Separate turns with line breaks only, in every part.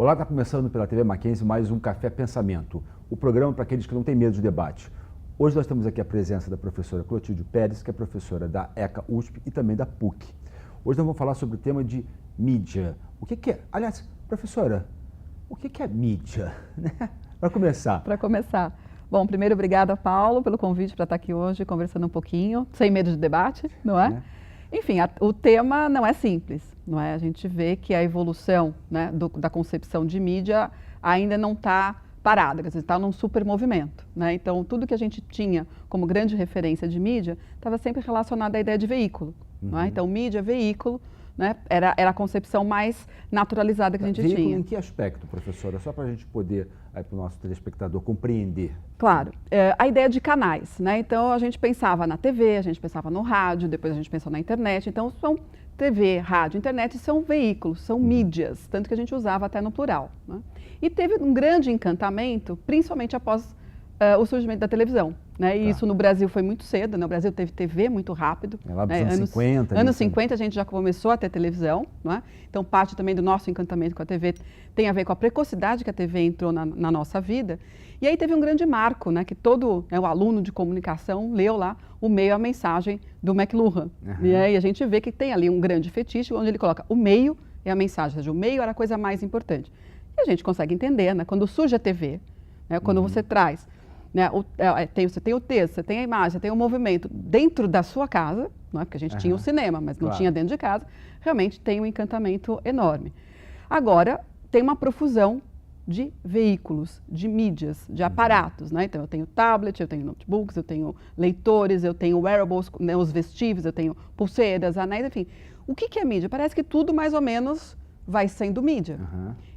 Olá, está começando pela TV Mackenzie mais um Café Pensamento, o programa para aqueles que não têm medo de debate. Hoje nós temos aqui a presença da professora Clotilde Pérez, que é professora da ECA USP e também da PUC. Hoje nós vamos falar sobre o tema de mídia. O que é? Aliás, professora, o que é mídia? Para começar.
Para começar. Bom, primeiro, obrigada, Paulo, pelo convite para estar aqui hoje conversando um pouquinho, sem medo de debate, não é? Enfim, o tema não é simples, não é? A gente vê que a evolução, né, da concepção de mídia ainda não está parada, quer dizer, está num super movimento, né? Então, tudo que a gente tinha como grande referência de mídia estava sempre relacionado à ideia de veículo, não é? Então, mídia, veículo, né, era a concepção mais naturalizada que a gente
veículo
tinha.
Em que aspecto, professora? Só para a gente poder, para o nosso telespectador, compreender.
Claro, a ideia de canais, né? Então a gente pensava na TV, a gente pensava no rádio, depois a gente pensou na internet. Então são TV, rádio, internet são veículos, são mídias, tanto que a gente usava até no plural, né? E teve um grande encantamento, principalmente após o surgimento da televisão, né? E isso no Brasil foi muito cedo, né? O Brasil teve TV muito rápido.
É lá dos anos 50.
Anos 50 a gente já começou a ter televisão, não é? Então parte também do nosso encantamento com a TV tem a ver com a precocidade que a TV entrou na nossa vida. E aí teve um grande marco, né? Que todo o aluno de comunicação leu lá o meio, a mensagem do McLuhan. E aí a gente vê que tem ali um grande fetiche onde ele coloca o meio e a mensagem, ou seja, o meio era a coisa mais importante. E a gente consegue entender, né? Quando surge a TV, né? Quando você traz, né, você tem o texto, você tem a imagem, você tem o movimento dentro da sua casa, não é? Porque a gente tinha o cinema, mas não tinha dentro de casa, realmente tem um encantamento enorme. Agora, tem uma profusão de veículos, de mídias, de aparatos, né? Então eu tenho tablet, eu tenho notebooks, eu tenho leitores, eu tenho wearables, né, os vestíveis, eu tenho pulseiras, anéis, enfim. O que é mídia? Parece que tudo mais ou menos vai sendo mídia.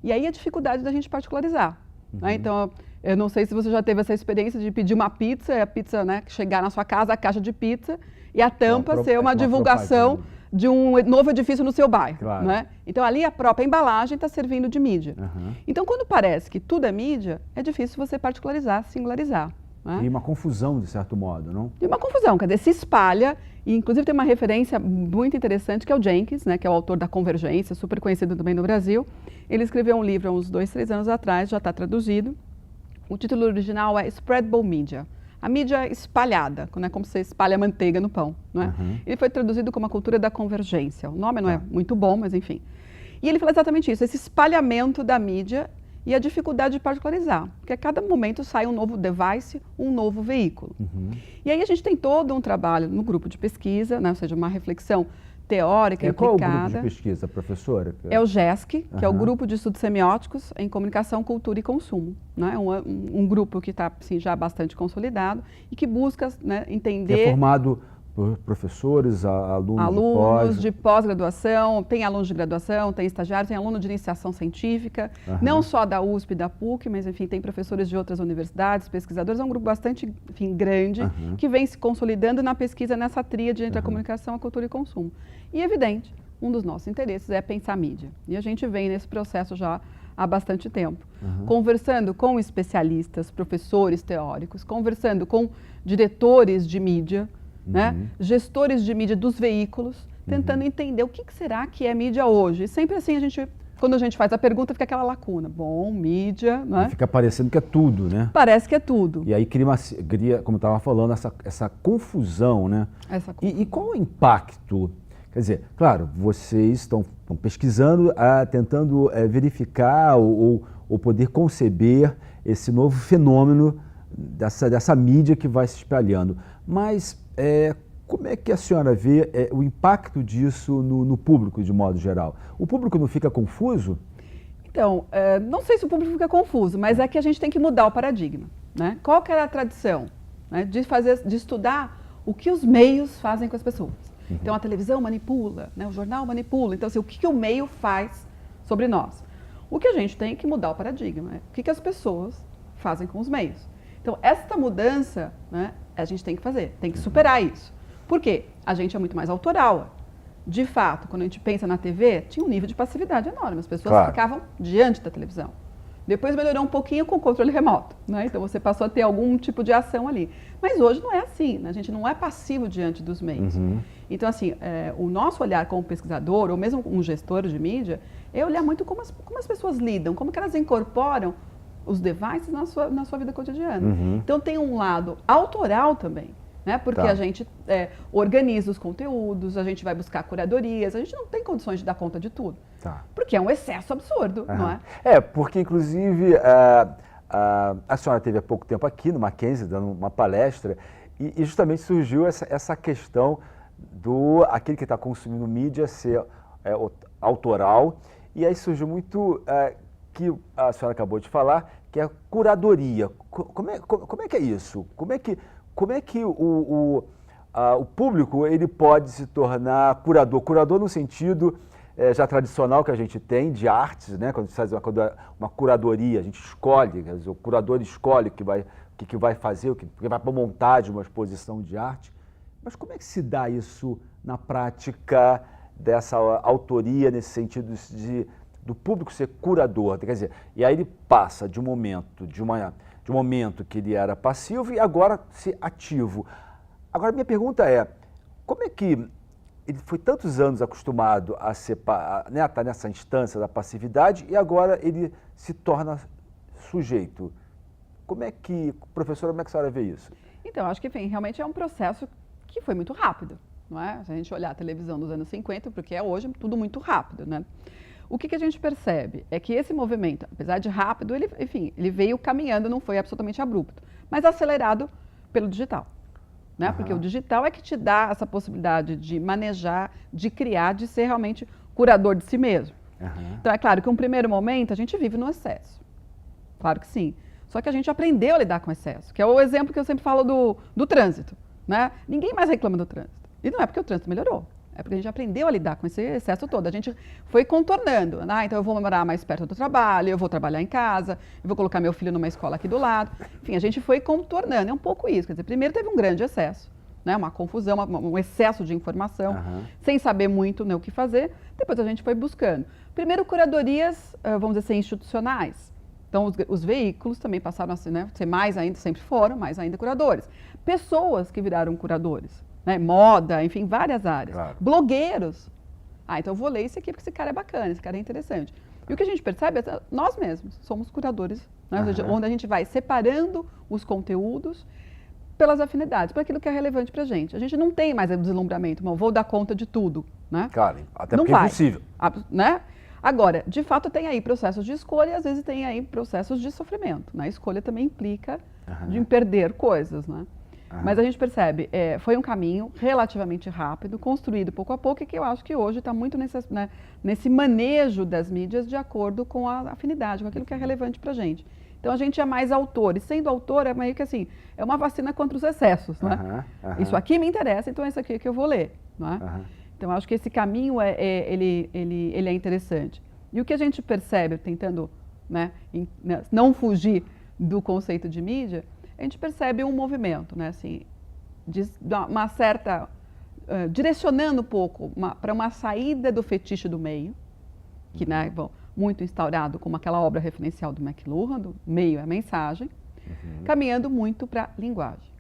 E aí a dificuldade da gente particularizar. Né? Então, eu não sei se você já teve essa experiência de pedir uma pizza, e a pizza, né, chegar na sua casa, a caixa de pizza, e a tampa ser uma divulgação de um novo edifício no seu bairro.
Claro.
Né? Então, ali a própria embalagem está servindo de mídia. Então, quando parece que tudo é mídia, é difícil você particularizar, singularizar. Né?
E uma confusão, de certo modo, não?
E uma confusão, quer dizer, se espalha, e inclusive tem uma referência muito interessante, que é o Jenkins, né, que é o autor da Convergência, super conhecido também no Brasil. Ele escreveu um livro há uns 2, 3 anos atrás, já está traduzido. O título original é Spreadable Media, a mídia espalhada, né, como você espalha manteiga no pão. Não é? Ele foi traduzido como a cultura da convergência. O nome não é muito bom, mas enfim. E ele fala exatamente isso, esse espalhamento da mídia e a dificuldade de particularizar, porque a cada momento sai um novo device, um novo veículo. E aí a gente tem todo um trabalho no grupo de pesquisa, né, ou seja, uma reflexão teórica implicada.
Qual é o grupo de pesquisa, professora?
É o GESC, que é o Grupo de Estudos Semióticos em Comunicação, Cultura e Consumo. Né? Um grupo que está assim, já bastante consolidado e que busca, né, entender...
É formado por professores, alunos
de pós-graduação, tem alunos de graduação, tem estagiários, tem aluno de iniciação científica, não só da USP e da PUC, mas enfim, tem professores de outras universidades, pesquisadores, é um grupo bastante, enfim, grande, que vem se consolidando na pesquisa nessa tríade entre a comunicação, a cultura e consumo. E evidente, um dos nossos interesses é pensar mídia. E a gente vem nesse processo já há bastante tempo, conversando com especialistas, professores teóricos, conversando com diretores de mídia, né? Gestores de mídia dos veículos, tentando entender o que será que é mídia hoje. E sempre assim, quando a gente faz a pergunta, fica aquela lacuna. Bom, mídia... Né?
Fica parecendo que é tudo, né?
Parece que é tudo.
E aí cria, como eu estava falando, essa confusão, né? E qual o impacto? Quer dizer, claro, vocês estão pesquisando, tentando verificar ou poder conceber esse novo fenômeno dessa mídia que vai se espalhando. Mas como é que a senhora vê o impacto disso no público, de modo geral? O público não fica confuso?
Então, não sei se o público fica confuso, mas é que a gente tem que mudar o paradigma. Né? Qual que era a tradição, né, de estudar o que os meios fazem com as pessoas? Então, a televisão manipula, né, o jornal manipula. Então, assim, o que o meio faz sobre nós? O que a gente tem que mudar o paradigma, né? O que as pessoas fazem com os meios? Então, esta mudança, né, a gente tem que fazer, tem que superar isso. Por quê? A gente é muito mais autoral. De fato, quando a gente pensa na TV, tinha um nível de passividade enorme. As pessoas ficavam diante da televisão. Depois melhorou um pouquinho com o controle remoto, né? Então você passou a ter algum tipo de ação ali. Mas hoje não é assim, né? A gente não é passivo diante dos meios. Então, assim, o nosso olhar como pesquisador, ou mesmo um gestor de mídia, é olhar muito como as pessoas lidam, como que elas incorporam os devices na sua vida cotidiana. Então tem um lado autoral também, né? Porque a gente organiza os conteúdos, a gente vai buscar curadorias, a gente não tem condições de dar conta de tudo. Porque é um excesso absurdo, não é?
Porque inclusive a senhora esteve há pouco tempo aqui no Mackenzie, dando uma palestra, e justamente surgiu essa questão do aquele que está consumindo mídia ser autoral, e aí surgiu muito que a senhora acabou de falar, que é a curadoria. Como é que é isso? Como é que o público ele pode se tornar curador? Curador no sentido já tradicional que a gente tem de artes, né? Quando a gente faz uma curadoria, a gente escolhe, quer dizer, o curador escolhe o que vai fazer, o que vai para montar de uma exposição de arte. Mas como é que se dá isso na prática dessa autoria, nesse sentido do público ser curador? Quer dizer, e aí ele passa de um momento que ele era passivo e agora ser ativo. Agora, minha pergunta é, como é que ele foi tantos anos acostumado a estar nessa instância da passividade e agora ele se torna sujeito? Professora, como é que a senhora vê isso?
Então, acho que, enfim, realmente é um processo que foi muito rápido, não é? Se a gente olhar a televisão dos anos 50, porque hoje tudo muito rápido, né? O que a gente percebe é que esse movimento, apesar de rápido, ele veio caminhando, não foi absolutamente abrupto, mas acelerado pelo digital. Né? Porque o digital é que te dá essa possibilidade de manejar, de criar, de ser realmente curador de si mesmo. Então, é claro que um primeiro momento a gente vive no excesso. Claro que sim. Só que a gente aprendeu a lidar com o excesso, que é o exemplo que eu sempre falo do trânsito. Né? Ninguém mais reclama do trânsito. E não é porque o trânsito melhorou. É porque a gente aprendeu a lidar com esse excesso todo. A gente foi contornando. Então eu vou morar mais perto do trabalho, eu vou trabalhar em casa, eu vou colocar meu filho numa escola aqui do lado. Enfim, a gente foi contornando. É um pouco isso. Quer dizer, primeiro teve um grande excesso, né? Uma confusão, um excesso de informação, sem saber muito, né, o que fazer. Depois a gente foi buscando. Primeiro, curadorias, vamos dizer assim, institucionais. Então, os veículos também passaram a ser, né, mais ainda, sempre foram, mais ainda curadores. Pessoas que viraram curadores. Né, moda, enfim, várias áreas. Claro. Blogueiros. Então eu vou ler esse aqui porque esse cara é bacana, esse cara é interessante. E o que a gente percebe é nós mesmos somos curadores, né, onde a gente vai separando os conteúdos pelas afinidades, por aquilo que é relevante para a gente. A gente não tem mais o deslumbramento, vou dar conta de tudo. Né?
Claro, até porque é impossível.
Né? Agora, de fato, tem aí processos de escolha e às vezes tem aí processos de sofrimento. Né? A escolha também implica de perder coisas, né? Mas a gente percebe, foi um caminho relativamente rápido, construído pouco a pouco, e que eu acho que hoje está muito nesse manejo das mídias de acordo com a afinidade, com aquilo que é relevante para a gente. Então a gente é mais autor, e sendo autor é meio que assim, é uma vacina contra os excessos, né? Isso aqui me interessa, então é isso aqui que eu vou ler, não é? Então acho que esse caminho ele é interessante. E o que a gente percebe, tentando, né, não fugir do conceito de mídia, a gente percebe um movimento, né, assim, uma certa, direcionando um pouco para uma saída do fetiche do meio, que, né, muito instaurado como aquela obra referencial do McLuhan, do meio é a mensagem, caminhando muito para linguagem,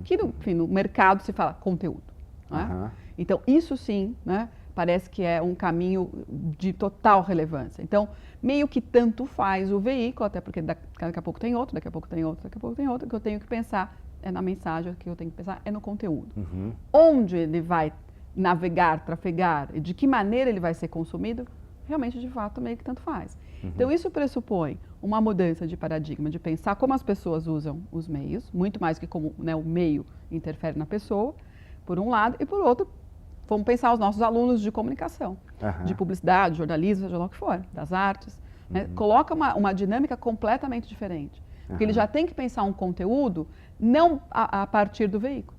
que no mercado se fala conteúdo. Né? Então, isso sim, né, parece que é um caminho de total relevância. Então, meio que tanto faz o veículo, até porque daqui a pouco tem outro, daqui a pouco tem outro, daqui a pouco tem outro, o que eu tenho que pensar é na mensagem, o que eu tenho que pensar é no conteúdo. Onde ele vai navegar, trafegar e de que maneira ele vai ser consumido, realmente, de fato, meio que tanto faz. Então, isso pressupõe uma mudança de paradigma, de pensar como as pessoas usam os meios, muito mais que como, né, o meio interfere na pessoa, por um lado, e por outro, vamos pensar os nossos alunos de comunicação, de publicidade, jornalismo, seja lá o que for, das artes. Né? Coloca uma dinâmica completamente diferente. Porque ele já tem que pensar um conteúdo não a partir do veículo.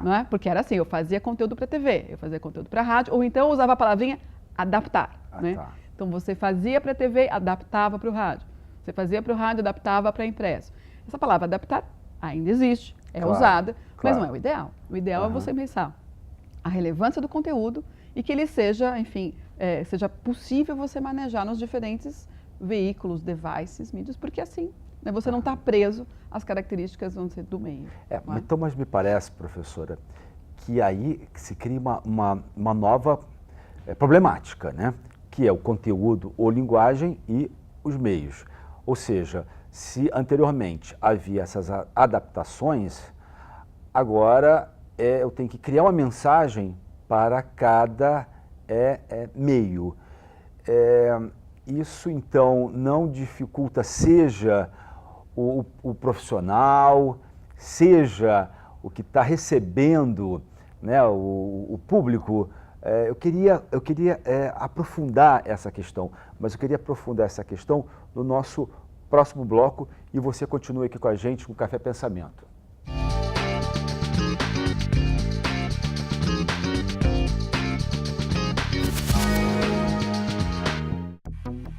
Não é? Porque era assim, eu fazia conteúdo para TV, eu fazia conteúdo para rádio, ou então eu usava a palavrinha adaptar. Né? Então você fazia para a TV, adaptava para o rádio. Você fazia para o rádio, adaptava para impresso. Essa palavra adaptar ainda existe, usada, mas não é o ideal. O ideal é você pensar a relevância do conteúdo e que ele seja, enfim, seja possível você manejar nos diferentes veículos, devices, mídias, porque assim, né, você não está preso às características, vamos dizer, do meio.
Então, mas me parece, professora, que aí se cria uma nova problemática, né? Que é o conteúdo ou linguagem e os meios. Ou seja, se anteriormente havia essas adaptações, agora eu tenho que criar uma mensagem para cada meio. Isso, então, não dificulta, seja o profissional, seja o que está recebendo, né, o público. Eu queria aprofundar essa questão, mas eu queria aprofundar essa questão no nosso próximo bloco e você continua aqui com a gente com o Café Pensamento.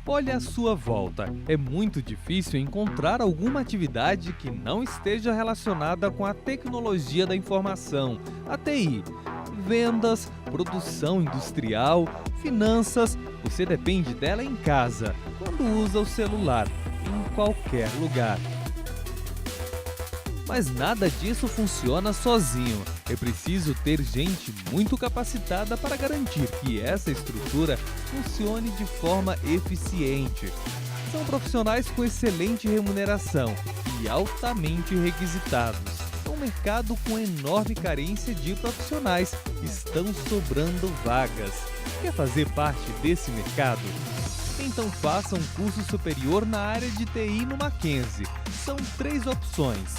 Olha à sua volta, é muito difícil encontrar alguma atividade que não esteja relacionada com a tecnologia da informação, a TI. Vendas, produção industrial, finanças, você depende dela em casa, quando usa o celular, em qualquer lugar. Mas nada disso funciona sozinho. É preciso ter gente muito capacitada para garantir que essa estrutura funcione de forma eficiente. São profissionais com excelente remuneração e altamente requisitados. É um mercado com enorme carência de profissionais. Estão sobrando vagas. Quer fazer parte desse mercado? Então faça um curso superior na área de TI no Mackenzie. São 3 opções.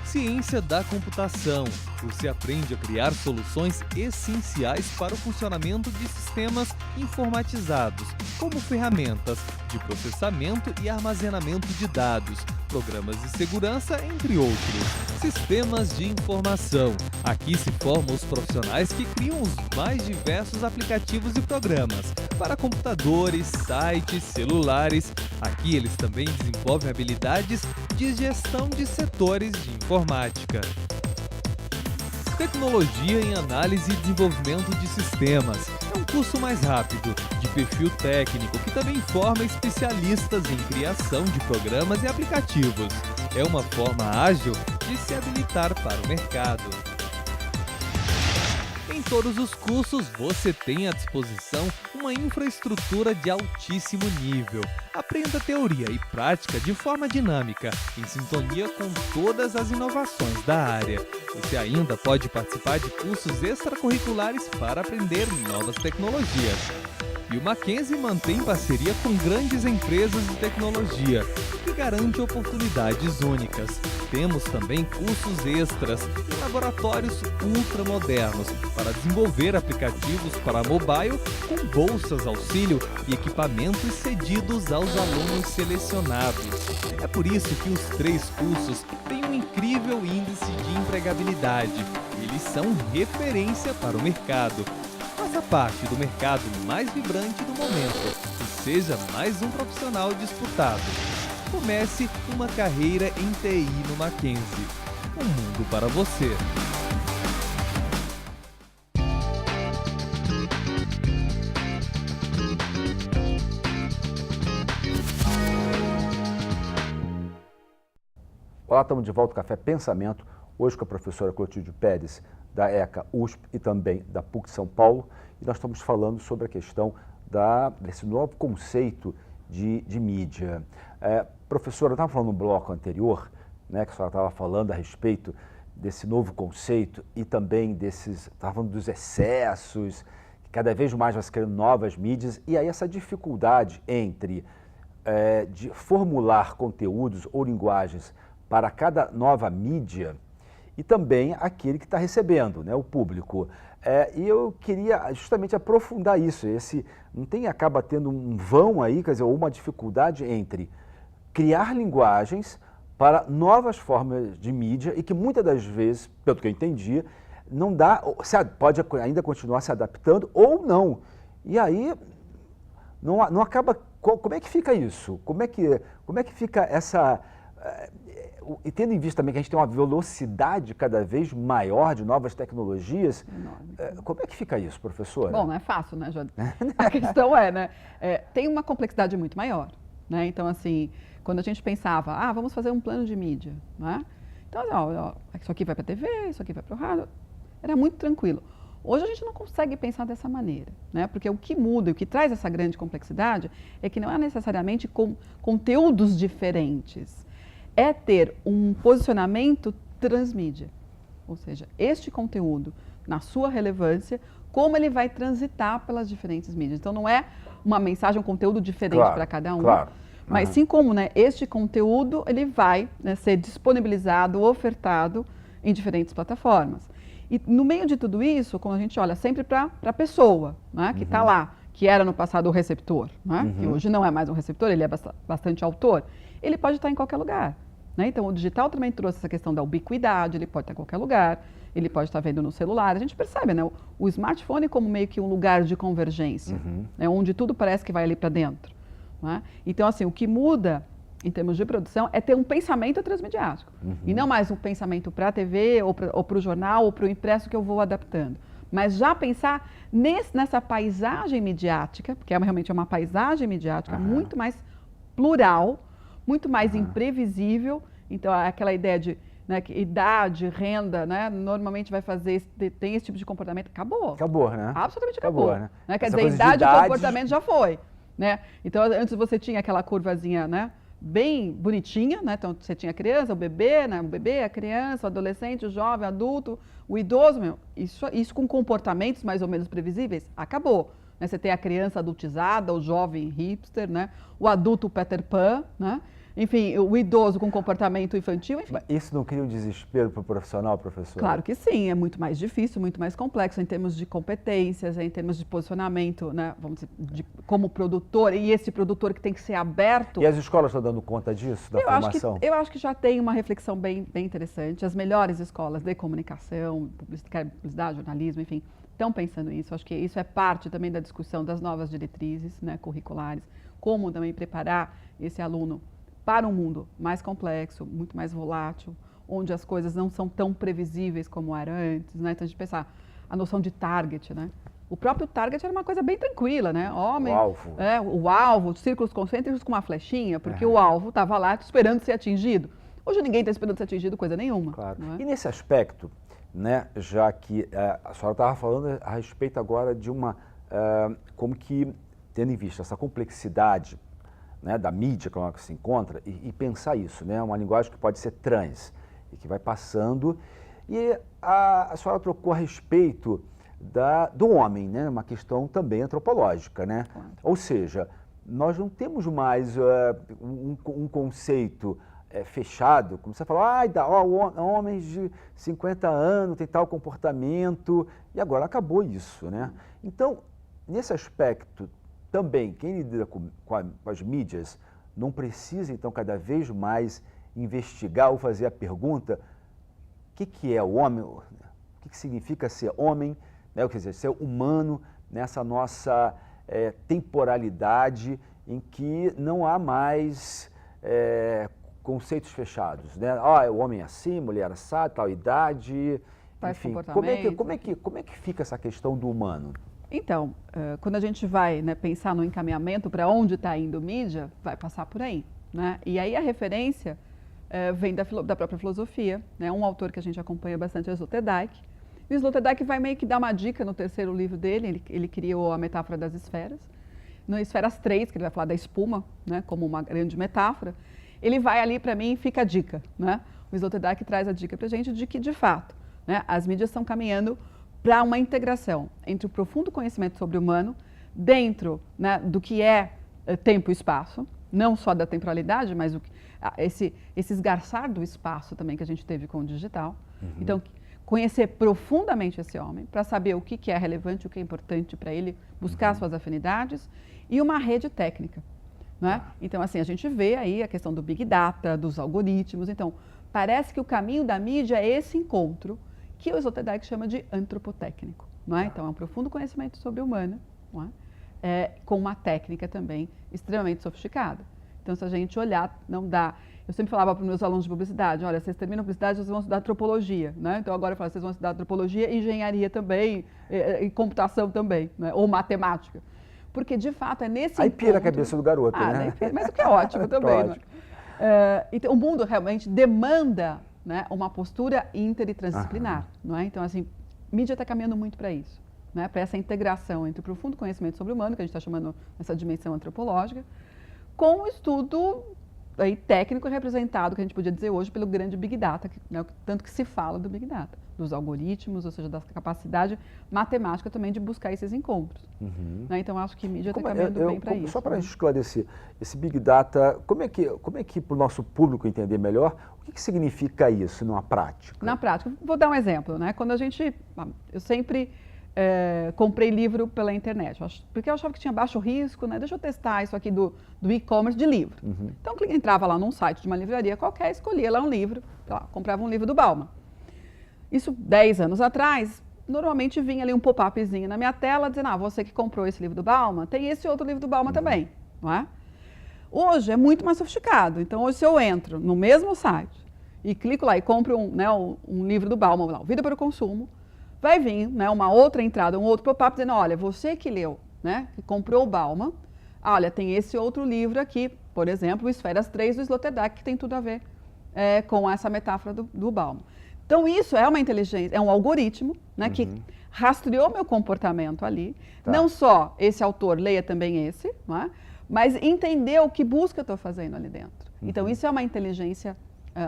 Ciência da computação. Você aprende a criar soluções essenciais para o funcionamento de sistemas informatizados, como ferramentas de processamento e armazenamento de dados, programas de segurança, entre outros. Sistemas de informação. Aqui se formam os profissionais que criam os mais diversos aplicativos e programas para computadores, sites, celulares. Aqui eles também desenvolvem habilidades de gestão de setores de informática. Tecnologia em análise e desenvolvimento de sistemas. É um curso mais rápido, de perfil técnico, que também forma especialistas em criação de programas e aplicativos. É uma forma ágil de se habilitar para o mercado. Em todos os cursos, você tem à disposição uma infraestrutura de altíssimo nível. Aprenda teoria e prática de forma dinâmica, em sintonia com todas as inovações da área. Você ainda pode participar de cursos extracurriculares para aprender novas tecnologias. E o Mackenzie mantém parceria com grandes empresas de tecnologia, que garante oportunidades únicas. Temos também cursos extras e laboratórios ultramodernos para desenvolver aplicativos para mobile com bolsas auxílio e equipamentos cedidos aos alunos selecionados. É por isso que os 3 cursos têm um incrível índice de empregabilidade. Eles são referência para o mercado. Faça parte do mercado mais vibrante do momento e seja mais um profissional disputado. Comece uma carreira em TI no Mackenzie. Um mundo para você.
Olá, estamos de volta ao Café Pensamento, hoje com a professora Clotilde Pérez, da ECA USP e também da PUC São Paulo, e nós estamos falando sobre a questão desse novo conceito de mídia. Professora, eu estava falando no bloco anterior, né, que a senhora estava falando a respeito desse novo conceito e também estava falando dos excessos, que cada vez mais vai se criando novas mídias, e aí essa dificuldade entre de formular conteúdos ou linguagens para cada nova mídia e também aquele que está recebendo, né, o público. E eu queria justamente aprofundar isso. Acaba tendo um vão aí, quer dizer, ou uma dificuldade entre criar linguagens para novas formas de mídia e que muitas das vezes, pelo que eu entendi, não dá, pode ainda continuar se adaptando ou não. E aí não acaba. Como é que fica isso? Como é que fica essa... E tendo em vista também que a gente tem uma velocidade cada vez maior de novas tecnologias, como é que fica isso, professora?
Bom, não é fácil, né, Jô? A questão né? Tem uma complexidade muito maior. né? Então, assim, quando a gente pensava, vamos fazer um plano de mídia, né? Então, isso aqui vai para a TV, isso aqui vai para o rádio, era muito tranquilo. Hoje a gente não consegue pensar dessa maneira, né? Porque o que muda, o que traz essa grande complexidade é que não é necessariamente conteúdos diferentes, é ter um posicionamento transmídia, ou seja, este conteúdo, na sua relevância, como ele vai transitar pelas diferentes mídias. Então não é uma mensagem, um conteúdo diferente para cada um, mas sim como, né, este conteúdo ele vai, né, ser disponibilizado, ofertado em diferentes plataformas. E no meio de tudo isso, quando a gente olha sempre para a pessoa, né, que está lá, que era no passado o receptor, né, que hoje não é mais um receptor, ele é bastante autor, ele pode estar em qualquer lugar. Né? Então, o digital também trouxe essa questão da ubiquidade, ele pode estar em qualquer lugar, ele pode estar vendo no celular. A gente percebe, né, o smartphone como meio que um lugar de convergência, né, onde tudo parece que vai ali para dentro. Né? Então, assim, o que muda em termos de produção é ter um pensamento transmediático. E não mais um pensamento para a TV, ou para o jornal, ou para o impresso que eu vou adaptando. Mas já pensar nessa paisagem midiática, porque realmente é uma paisagem midiática muito mais plural, muito mais imprevisível. Então, aquela ideia de, né, que idade, renda, né, normalmente vai fazer, tem esse tipo de comportamento. Acabou.
Acabou, né?
Absolutamente acabou.
Né?
Quer dizer, idade e comportamento já foi. Né? Então, antes você tinha aquela curvazinha, né, bem bonitinha, né? Então, você tinha a criança, o bebê, né? O bebê, a criança, o adolescente, o jovem, o adulto, o idoso. Isso com comportamentos mais ou menos previsíveis, acabou. Né? Você tem a criança adultizada, o jovem hipster, né? O adulto Peter Pan, né? Enfim, o idoso com comportamento infantil, enfim.
Mas isso não cria um desespero para o profissional, professor?
Claro que sim, é muito mais difícil, muito mais complexo em termos de competências, em termos de posicionamento, né? Vamos dizer, como produtor, e esse produtor que tem que ser aberto.
E as escolas estão dando conta disso, da formação?
Eu acho que já tem uma reflexão bem interessante. As melhores escolas de comunicação, publicidade, jornalismo, enfim, estão pensando nisso. Acho que isso é parte também da discussão das novas diretrizes, né, curriculares, como também preparar esse aluno para um mundo mais complexo, muito mais volátil, onde as coisas não são tão previsíveis como eram antes, né? Então, a gente pensar a noção de target, né? O próprio target era uma coisa bem tranquila, né? Homem, o alvo, círculos concêntricos com uma flechinha, porque o alvo estava lá esperando ser atingido. Hoje ninguém está esperando ser atingido coisa nenhuma.
Claro.
É?
E nesse aspecto, né, já que a senhora estava falando a respeito agora de como que, tendo em vista essa complexidade, né, da mídia como ela se encontra, e pensar isso, né, uma linguagem que pode ser trans e que vai passando. E a senhora trocou a respeito do homem, né, uma questão também antropológica, né? Ou seja, nós não temos mais um conceito fechado, como você falou, homens de 50 anos têm tal comportamento, e agora acabou isso, né? Então, nesse aspecto, também, quem lida com as mídias não precisa, então, cada vez mais investigar ou fazer a pergunta: o que é o homem? O que significa ser homem? Né? Quer dizer, ser humano nessa nossa temporalidade em que não há mais conceitos fechados, né? O homem é assim, mulher assado, tal idade. Enfim, como é que fica essa questão do humano?
Então, quando a gente vai, né, pensar no encaminhamento para onde está indo mídia, vai passar por aí. Né? E aí a referência vem da própria filosofia. Né? Um autor que a gente acompanha bastante é o Sloterdijk. E o Sloterdijk vai meio que dar uma dica no terceiro livro dele, ele criou a metáfora das esferas. No Esferas 3, que ele vai falar da espuma, né, como uma grande metáfora, ele vai ali, para mim, fica a dica. Né? O Sloterdijk traz a dica para a gente de que, de fato, né, as mídias estão caminhando para uma integração entre o profundo conhecimento sobre o humano, dentro, né, do que é tempo e espaço, não só da temporalidade, mas esse esgarçar do espaço também que a gente teve com o digital. Então, conhecer profundamente esse homem, para saber o que é relevante, o que é importante para ele, buscar suas afinidades, e uma rede técnica. Né? Então, assim, a gente vê aí a questão do Big Data, dos algoritmos. Então, parece que o caminho da mídia é esse encontro, que o Sloterdijk chama de antropotécnico. Não é? Então, é um profundo conhecimento sobre o humano, não é? Com uma técnica também extremamente sofisticada. Então, se a gente olhar, não dá... Eu sempre falava para os meus alunos de publicidade, olha, vocês terminam publicidade, vocês vão estudar antropologia. Né? Então, agora eu falo, vocês vão estudar antropologia, engenharia também, e computação também, né? Ou matemática. Porque, de fato, é nesse
Aí
encontro...
pira a cabeça do garoto, né?
Mas o que é ótimo também, né? Então, o mundo realmente demanda, né, uma postura inter e transdisciplinar, não é? Então, assim, mídia está caminhando muito para isso, né? Para essa integração entre o profundo conhecimento sobre o humano, que a gente está chamando essa dimensão antropológica, com o estudo aí, técnico representado, que a gente podia dizer hoje, pelo grande Big Data, né, tanto que se fala do Big Data, dos algoritmos, ou seja, da capacidade matemática também de buscar esses encontros. Né? Então, acho que mídia está caminhando bem para isso.
Só para a gente esclarecer, esse Big Data, como é que para o nosso público entender melhor, o que significa isso numa prática?
Na prática, vou dar um exemplo, né? Quando eu sempre comprei livro pela internet, porque eu achava que tinha baixo risco, né? Deixa eu testar isso aqui do e-commerce de livro. Então, eu entrava lá num site de uma livraria qualquer, escolhia lá um livro, comprava um livro do Bauman. Isso 10 anos atrás, normalmente vinha ali um pop-upzinho na minha tela, dizendo, você que comprou esse livro do Bauman, tem esse outro livro do Bauman também, não é? Hoje é muito mais sofisticado, então hoje se eu entro no mesmo site e clico lá e compro um livro do Bauman, lá, Vida para o Consumo, vai vir, né, uma outra entrada, um outro pop-up dizendo, olha, você que leu, né, que comprou o Bauman, olha, tem esse outro livro aqui, por exemplo, o Esferas 3 do Sloterdijk, que tem tudo a ver com essa metáfora do Bauman. Então, isso é uma inteligência, é um algoritmo, né, que rastreou meu comportamento ali. Tá. Não só esse autor leia também esse, não é? Mas entendeu que busca eu estou fazendo ali dentro. Então, isso é uma inteligência,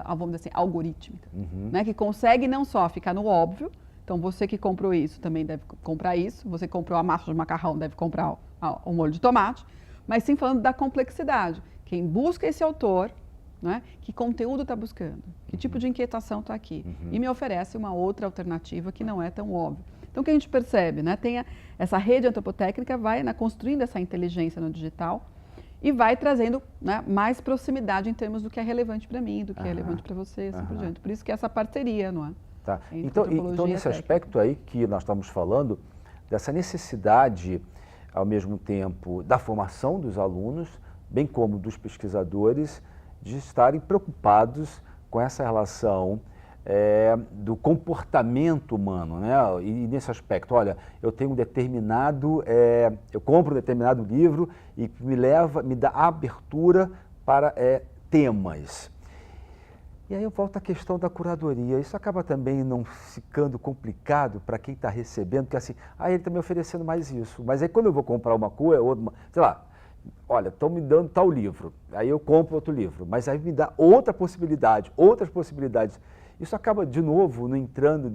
vamos dizer assim, algorítmica, né, que consegue não só ficar no óbvio. Então, você que comprou isso também deve comprar isso. Você que comprou a massa de macarrão deve comprar o molho de tomate. Mas sim falando da complexidade. Quem busca esse autor, né, que conteúdo está buscando? Que tipo de inquietação está aqui? E me oferece uma outra alternativa que não é tão óbvia. Então, o que a gente percebe, né, essa rede antropotécnica vai construindo essa inteligência no digital e vai trazendo, né, mais proximidade em termos do que é relevante para mim, do que é relevante para você, assim por diante. Por isso que essa parceria, não é?
Tá. Então, nesse aspecto aí que nós estamos falando, dessa necessidade, ao mesmo tempo, da formação dos alunos, bem como dos pesquisadores, de estarem preocupados com essa relação do comportamento humano, né? E nesse aspecto, olha, eu tenho eu compro um determinado livro e me dá abertura para temas. E aí eu volto à questão da curadoria. Isso acaba também não ficando complicado para quem está recebendo, porque assim, ele está me oferecendo mais isso. Mas aí quando eu vou comprar uma coisa, sei lá, olha, estão me dando tal livro, aí eu compro outro livro, mas aí me dá outras possibilidades. Isso acaba, de novo, não entrando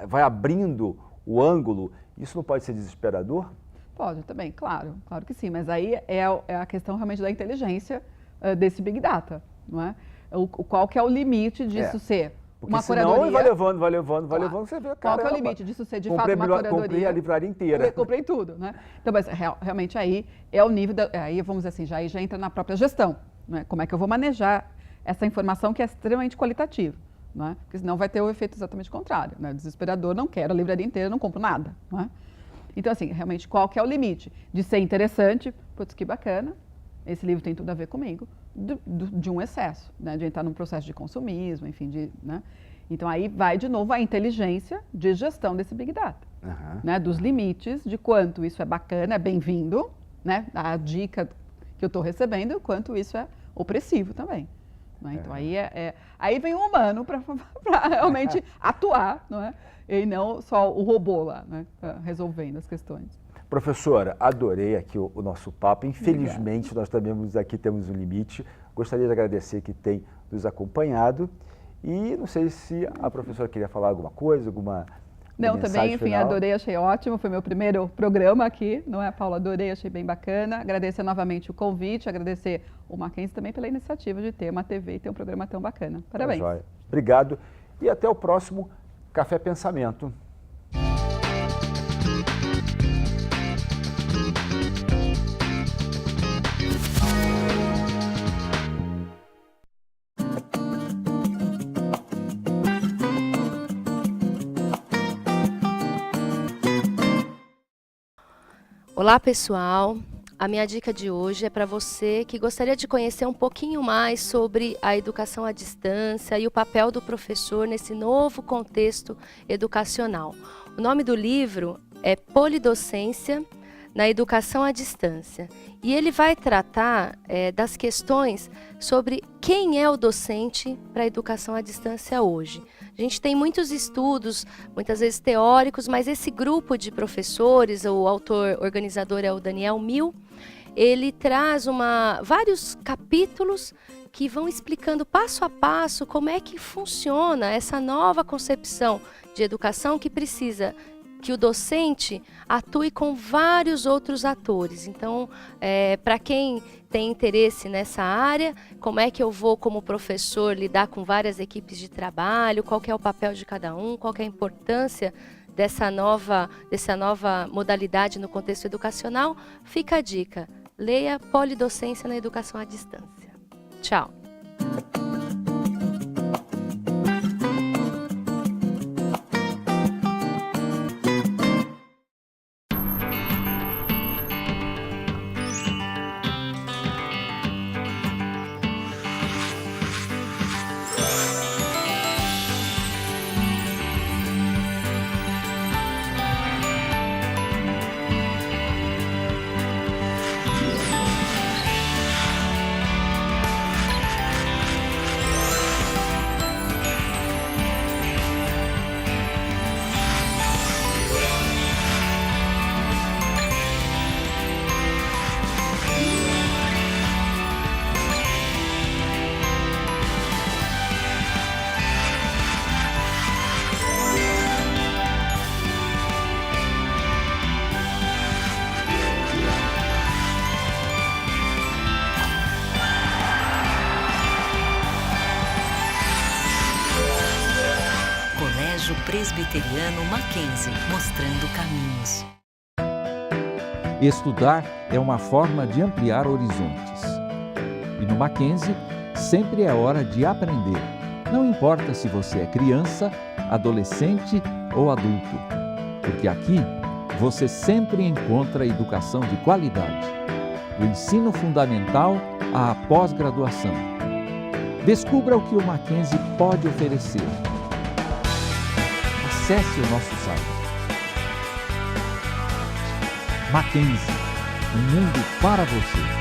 vai abrindo o ângulo. Isso não pode ser desesperador?
Pode também, claro que sim. Mas aí é a questão realmente da inteligência desse Big Data, não é? Qual que é o limite disso ser
porque
uma
senão
curadoria?
vai levando, você vê,
qual que é o limite disso ser de fato uma curadoria?
Comprei a livraria inteira.
Comprei tudo, né? Então, mas realmente aí é o nível, aí vamos dizer assim, já entra na própria gestão, né? Como é que eu vou manejar essa informação que é extremamente qualitativa, né? Porque senão vai ter o efeito exatamente contrário, né? Desesperador, não quero a livraria inteira, não compro nada, né? Então, assim, realmente, qual que é o limite? De ser interessante, putz, que bacana, esse livro tem tudo a ver comigo, de um excesso, né? De entrar num processo de consumismo, enfim, né? Então, aí vai de novo a inteligência de gestão desse Big Data, né? Dos limites, de quanto isso é bacana, é bem-vindo, né? A dica que eu estou recebendo, quanto isso é opressivo também. Né? Então, aí vem o humano para realmente atuar, não é? E não só o robô lá, né? Resolvendo as questões.
Professora, adorei aqui o nosso papo. Infelizmente, nós também aqui temos um limite. Gostaria de agradecer que tem nos acompanhado. E não sei se a professora queria falar alguma coisa, alguma
Não, também, enfim,
final.
Adorei, achei ótimo. Foi meu primeiro programa aqui, não é, Paula? Adorei, achei bem bacana. Agradecer novamente o convite, agradecer o Mackenzie também pela iniciativa de ter uma TV e ter um programa tão bacana. Parabéns.
Joia. Obrigado e até o próximo Café Pensamento.
Olá, pessoal! A minha dica de hoje é para você que gostaria de conhecer um pouquinho mais sobre a educação à distância e o papel do professor nesse novo contexto educacional. O nome do livro é Polidocência, na educação à distância. E ele vai tratar das questões sobre quem é o docente para a educação à distância hoje. A gente tem muitos estudos, muitas vezes teóricos, mas esse grupo de professores, o autor organizador é o Daniel Mill, ele traz vários capítulos que vão explicando passo a passo como é que funciona essa nova concepção de educação que precisa que o docente atue com vários outros atores. Então, para quem tem interesse nessa área, como é que eu vou, como professor, lidar com várias equipes de trabalho, qual que é o papel de cada um, qual que é a importância dessa nova modalidade no contexto educacional, fica a dica. Leia Polidocência na Educação à Distância. Tchau!
Presbiteriano Mackenzie, mostrando caminhos.
Estudar é uma forma de ampliar horizontes. E no Mackenzie, sempre é hora de aprender. Não importa se você é criança, adolescente ou adulto. Porque aqui, você sempre encontra educação de qualidade. Do ensino fundamental à pós-graduação. Descubra o que o Mackenzie pode oferecer. Acesse o nosso site. Mackenzie, um mundo para você.